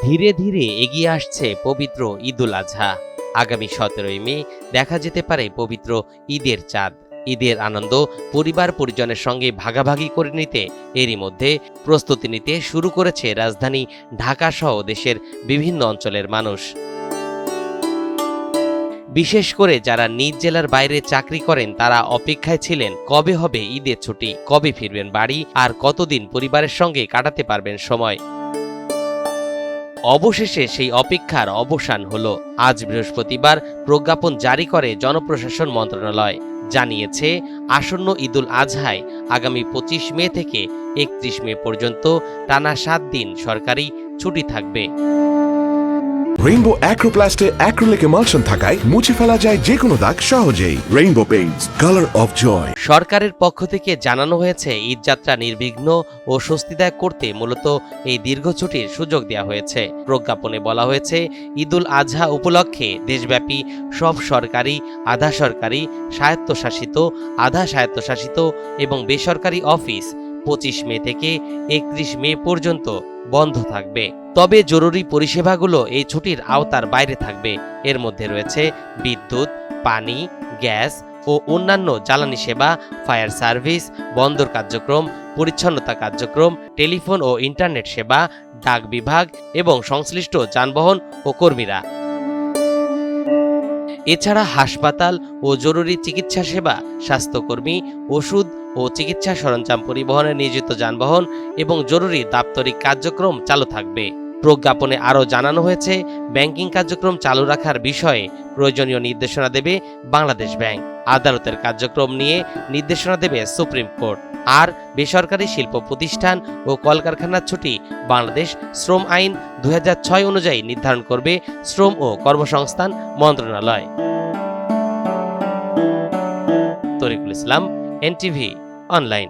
ধীরে ধীরে এগিয়ে আসছে পবিত্র ঈদুল আজহা। আগামী 17ই মে দেখা যেতে পারে পবিত্র ঈদের চাঁদ। ঈদের আনন্দ পরিবার পরিজনের সঙ্গে ভাগাভাগি করে নিতে এরই মধ্যে প্রস্তুতি নিতে শুরু করেছে রাজধানী ঢাকা সহ দেশের বিভিন্ন অঞ্চলের মানুষ। বিশেষ করে যারা নিজ জেলার বাইরে চাকরি করেন তারা অপেক্ষায় ছিলেন কবে হবে ঈদের ছুটি, কবে ফিরবেন বাড়ি, আর কতদিন পরিবারের সঙ্গে কাটাতে পারবেন সময়। অবশেষে সেই অপেক্ষার অবসান হলো। আজ বৃহস্পতিবার প্রজ্ঞাপন জারি করে জনপ্রশাসন মন্ত্রণালয়। জানিয়েছে আসন্ন ঈদুল আজহায় আগামী 25 মে থেকে 31 মে পর্যন্ত টানা 7 দিন সরকারি ছুটি থাকবে। রেইনবো অ্যাক্রোপ্লাস্টে অ্যাক্রিলিক এমালশন থাকায় মুছে ফেলা যায় যে কোনো দাগ সহজেই। Rainbow paints, colour of joy. সরকারের পক্ষ থেকে জানানো হয়েছে ঈদযাত্রা নির্বিঘ্ন ও স্বস্তিদায়ক করতে মূলত এই দীর্ঘ ছুটির সুযোগ দেওয়া হয়েছে। প্রজ্ঞাপনে বলা হয়েছে ঈদুল আজহা উপলক্ষে দেশব্যাপী সব সরকারি, আধা সরকারি, স্বায়ত্তশাসিত, আধা স্বায়ত্তশাসিত এবং বেসরকারি অফিস 25 মে থেকে 31 মে পর্যন্ত বন্ধ থাকবে। তবে জরুরি পরিষেবাগুলো এই ছুটির আওতার বাইরে থাকবে। এর মধ্যে রয়েছে বিদ্যুৎ, পানি, গ্যাস ও অন্যান্য জ্বালানি সেবা, ফায়ার সার্ভিস, বন্দর কার্যক্রম, পরিচ্ছন্নতা কার্যক্রম, টেলিফোন ও ইন্টারনেট সেবা, ডাক বিভাগ এবং সংশ্লিষ্ট যানবাহন ও কর্মীরা। এছাড়া হাসপাতাল ও জরুরি চিকিৎসা সেবা, স্বাস্থ্যকর্মী, ওষুধ ও চিকিৎসা সরঞ্জাম পরিবহনে নিয়োজিত যানবাহন এবং জরুরি দাপ্তরিক কার্যক্রম চালু থাকবে। প্রজ্ঞাপনে আরও জানানো হয়েছে ব্যাংকিং কার্যক্রম চালু রাখার বিষয়ে প্রয়োজনীয় নির্দেশনা দেবে বাংলাদেশ ব্যাংক। আদালতের কার্যক্রম নিয়ে নির্দেশনা দেবে সুপ্রিম কোর্ট। আর বেসরকারি শিল্প প্রতিষ্ঠান ও কলকারখানার ছুটি বাংলাদেশ শ্রম আইন 2006 অনুযায়ী নির্ধারণ করবে শ্রম ও কর্মসংস্থান মন্ত্রণালয়। তরিকুল ইসলাম, এনটিভি অনলাইন।